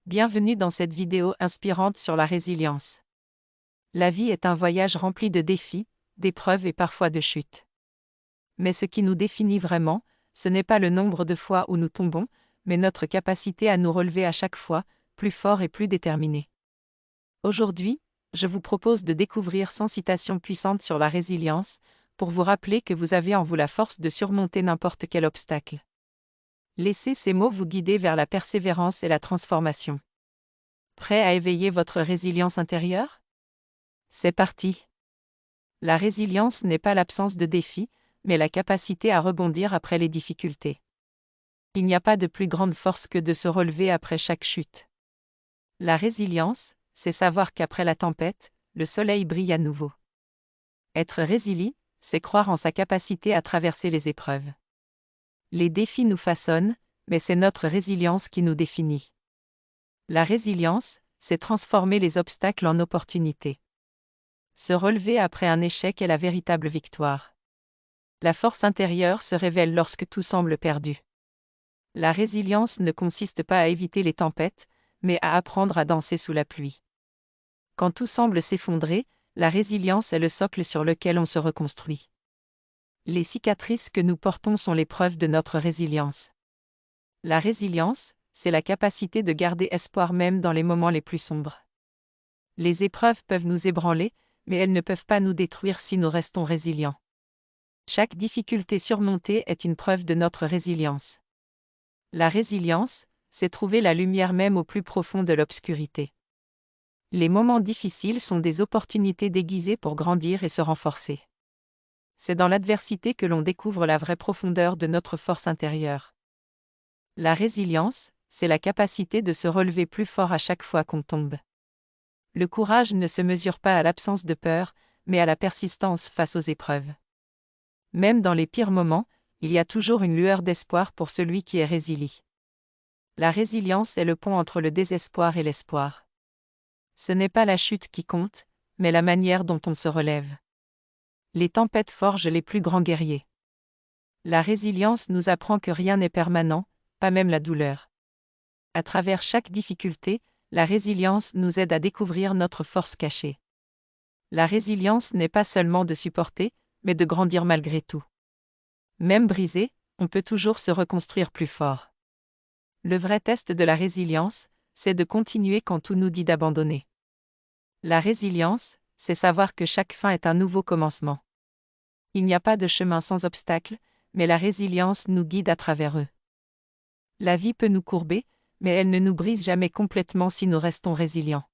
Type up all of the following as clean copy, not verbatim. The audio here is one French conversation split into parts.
Bienvenue dans cette vidéo inspirante sur la résilience. La vie est un voyage rempli de défis, d'épreuves et parfois de chutes. Mais ce qui nous définit vraiment, ce n'est pas le nombre de fois où nous tombons, mais notre capacité à nous relever à chaque fois, plus fort et plus déterminé. Aujourd'hui, je vous propose de découvrir 100 citations puissantes sur la résilience, pour vous rappeler que vous avez en vous la force de surmonter n'importe quel obstacle. Laissez ces mots vous guider vers la persévérance et la transformation. Prêt à éveiller votre résilience intérieure? C'est parti! La résilience n'est pas l'absence de défis, mais la capacité à rebondir après les difficultés. Il n'y a pas de plus grande force que de se relever après chaque chute. La résilience, c'est savoir qu'après la tempête, le soleil brille à nouveau. Être résilient, c'est croire en sa capacité à traverser les épreuves. Les défis nous façonnent, mais c'est notre résilience qui nous définit. La résilience, c'est transformer les obstacles en opportunités. Se relever après un échec est la véritable victoire. La force intérieure se révèle lorsque tout semble perdu. La résilience ne consiste pas à éviter les tempêtes, mais à apprendre à danser sous la pluie. Quand tout semble s'effondrer, la résilience est le socle sur lequel on se reconstruit. Les cicatrices que nous portons sont les preuves de notre résilience. La résilience, c'est la capacité de garder espoir même dans les moments les plus sombres. Les épreuves peuvent nous ébranler, mais elles ne peuvent pas nous détruire si nous restons résilients. Chaque difficulté surmontée est une preuve de notre résilience. La résilience, c'est trouver la lumière même au plus profond de l'obscurité. Les moments difficiles sont des opportunités déguisées pour grandir et se renforcer. C'est dans l'adversité que l'on découvre la vraie profondeur de notre force intérieure. La résilience, c'est la capacité de se relever plus fort à chaque fois qu'on tombe. Le courage ne se mesure pas à l'absence de peur, mais à la persistance face aux épreuves. Même dans les pires moments, il y a toujours une lueur d'espoir pour celui qui est résilient. La résilience est le pont entre le désespoir et l'espoir. Ce n'est pas la chute qui compte, mais la manière dont on se relève. Les tempêtes forgent les plus grands guerriers. La résilience nous apprend que rien n'est permanent, pas même la douleur. À travers chaque difficulté, la résilience nous aide à découvrir notre force cachée. La résilience n'est pas seulement de supporter, mais de grandir malgré tout. Même brisé, on peut toujours se reconstruire plus fort. Le vrai test de la résilience, c'est de continuer quand tout nous dit d'abandonner. La résilience, c'est savoir que chaque fin est un nouveau commencement. Il n'y a pas de chemin sans obstacle, mais la résilience nous guide à travers eux. La vie peut nous courber, mais elle ne nous brise jamais complètement si nous restons résilients.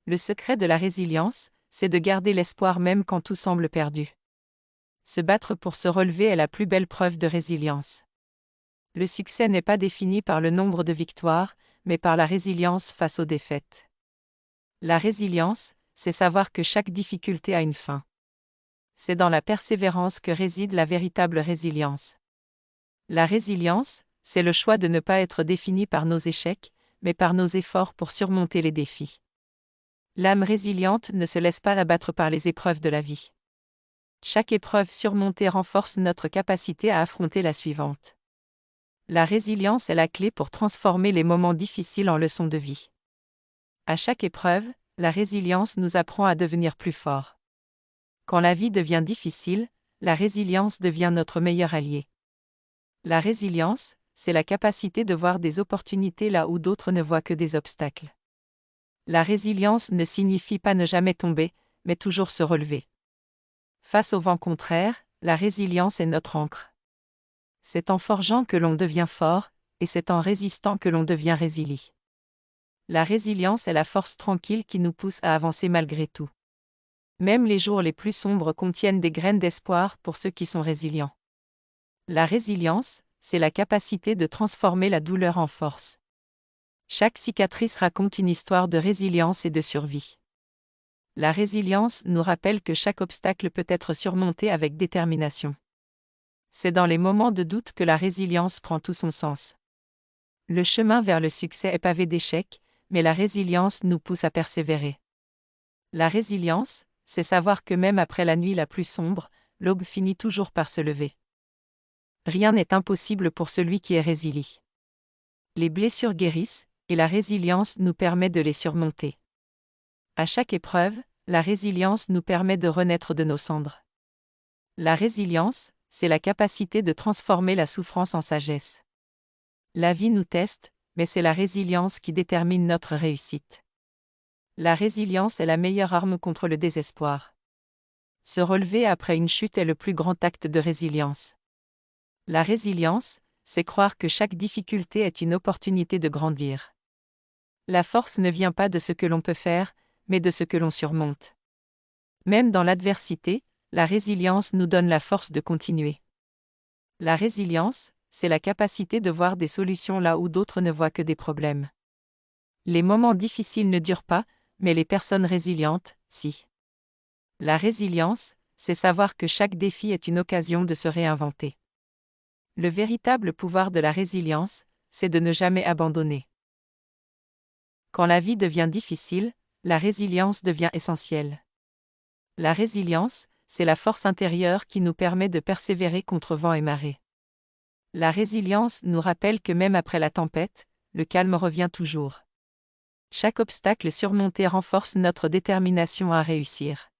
Le secret de la résilience, c'est de garder l'espoir même quand tout semble perdu. Se battre pour se relever est la plus belle preuve de résilience. Le succès n'est pas défini par le nombre de victoires, mais par la résilience face aux défaites. La résilience, c'est savoir que chaque difficulté a une fin. C'est dans la persévérance que réside la véritable résilience. La résilience, c'est le choix de ne pas être défini par nos échecs, mais par nos efforts pour surmonter les défis. L'âme résiliente ne se laisse pas abattre par les épreuves de la vie. Chaque épreuve surmontée renforce notre capacité à affronter la suivante. La résilience est la clé pour transformer les moments difficiles en leçons de vie. À chaque épreuve, la résilience nous apprend à devenir plus forts. Quand la vie devient difficile, la résilience devient notre meilleur allié. La résilience, c'est la capacité de voir des opportunités là où d'autres ne voient que des obstacles. La résilience ne signifie pas ne jamais tomber, mais toujours se relever. Face au vent contraire, la résilience est notre ancre. C'est en forgeant que l'on devient fort, et c'est en résistant que l'on devient résilient. La résilience est la force tranquille qui nous pousse à avancer malgré tout. Même les jours les plus sombres contiennent des graines d'espoir pour ceux qui sont résilients. La résilience, c'est la capacité de transformer la douleur en force. Chaque cicatrice raconte une histoire de résilience et de survie. La résilience nous rappelle que chaque obstacle peut être surmonté avec détermination. C'est dans les moments de doute que la résilience prend tout son sens. Le chemin vers le succès est pavé d'échecs, mais la résilience nous pousse à persévérer. La résilience, c'est savoir que même après la nuit la plus sombre, l'aube finit toujours par se lever. Rien n'est impossible pour celui qui est résilient. Les blessures guérissent, Et la résilience nous permet de les surmonter. À chaque épreuve, la résilience nous permet de renaître de nos cendres. La résilience, c'est la capacité de transformer la souffrance en sagesse. La vie nous teste, mais c'est la résilience qui détermine notre réussite. La résilience est la meilleure arme contre le désespoir. Se relever après une chute est le plus grand acte de résilience. La résilience, c'est croire que chaque difficulté est une opportunité de grandir. La force ne vient pas de ce que l'on peut faire, mais de ce que l'on surmonte. Même dans l'adversité, la résilience nous donne la force de continuer. La résilience, c'est la capacité de voir des solutions là où d'autres ne voient que des problèmes. Les moments difficiles ne durent pas, mais les personnes résilientes, si. La résilience, c'est savoir que chaque défi est une occasion de se réinventer. Le véritable pouvoir de la résilience, c'est de ne jamais abandonner. Quand la vie devient difficile, la résilience devient essentielle. La résilience, c'est la force intérieure qui nous permet de persévérer contre vent et marée. La résilience nous rappelle que même après la tempête, le calme revient toujours. Chaque obstacle surmonté renforce notre détermination à réussir.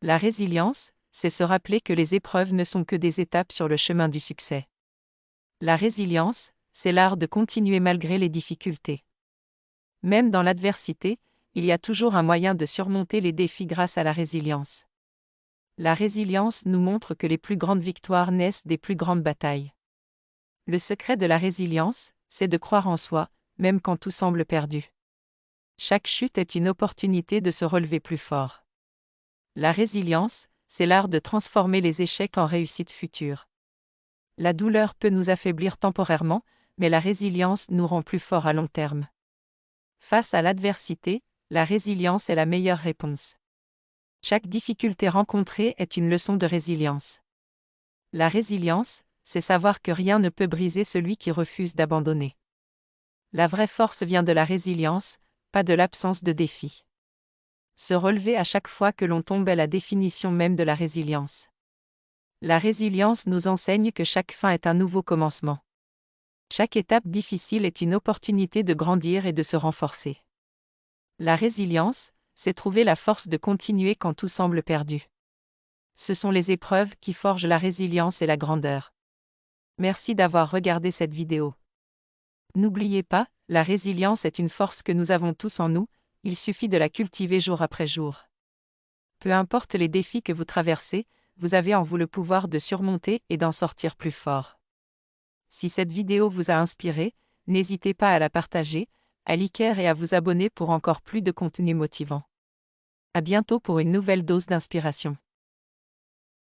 La résilience, c'est se rappeler que les épreuves ne sont que des étapes sur le chemin du succès. La résilience, c'est l'art de continuer malgré les difficultés. Même dans l'adversité, il y a toujours un moyen de surmonter les défis grâce à la résilience. La résilience nous montre que les plus grandes victoires naissent des plus grandes batailles. Le secret de la résilience, c'est de croire en soi, même quand tout semble perdu. Chaque chute est une opportunité de se relever plus fort. La résilience, c'est l'art de transformer les échecs en réussites futures. La douleur peut nous affaiblir temporairement, mais la résilience nous rend plus forts à long terme. Face à l'adversité, la résilience est la meilleure réponse. Chaque difficulté rencontrée est une leçon de résilience. La résilience, c'est savoir que rien ne peut briser celui qui refuse d'abandonner. La vraie force vient de la résilience, pas de l'absence de défis. Se relever à chaque fois que l'on tombe est la définition même de la résilience. La résilience nous enseigne que chaque fin est un nouveau commencement. Chaque étape difficile est une opportunité de grandir et de se renforcer. La résilience, c'est trouver la force de continuer quand tout semble perdu. Ce sont les épreuves qui forgent la résilience et la grandeur. Merci d'avoir regardé cette vidéo. N'oubliez pas, la résilience est une force que nous avons tous en nous, il suffit de la cultiver jour après jour. Peu importe les défis que vous traversez, vous avez en vous le pouvoir de surmonter et d'en sortir plus fort. Si cette vidéo vous a inspiré, n'hésitez pas à la partager, à liker et à vous abonner pour encore plus de contenu motivant. À bientôt pour une nouvelle dose d'inspiration.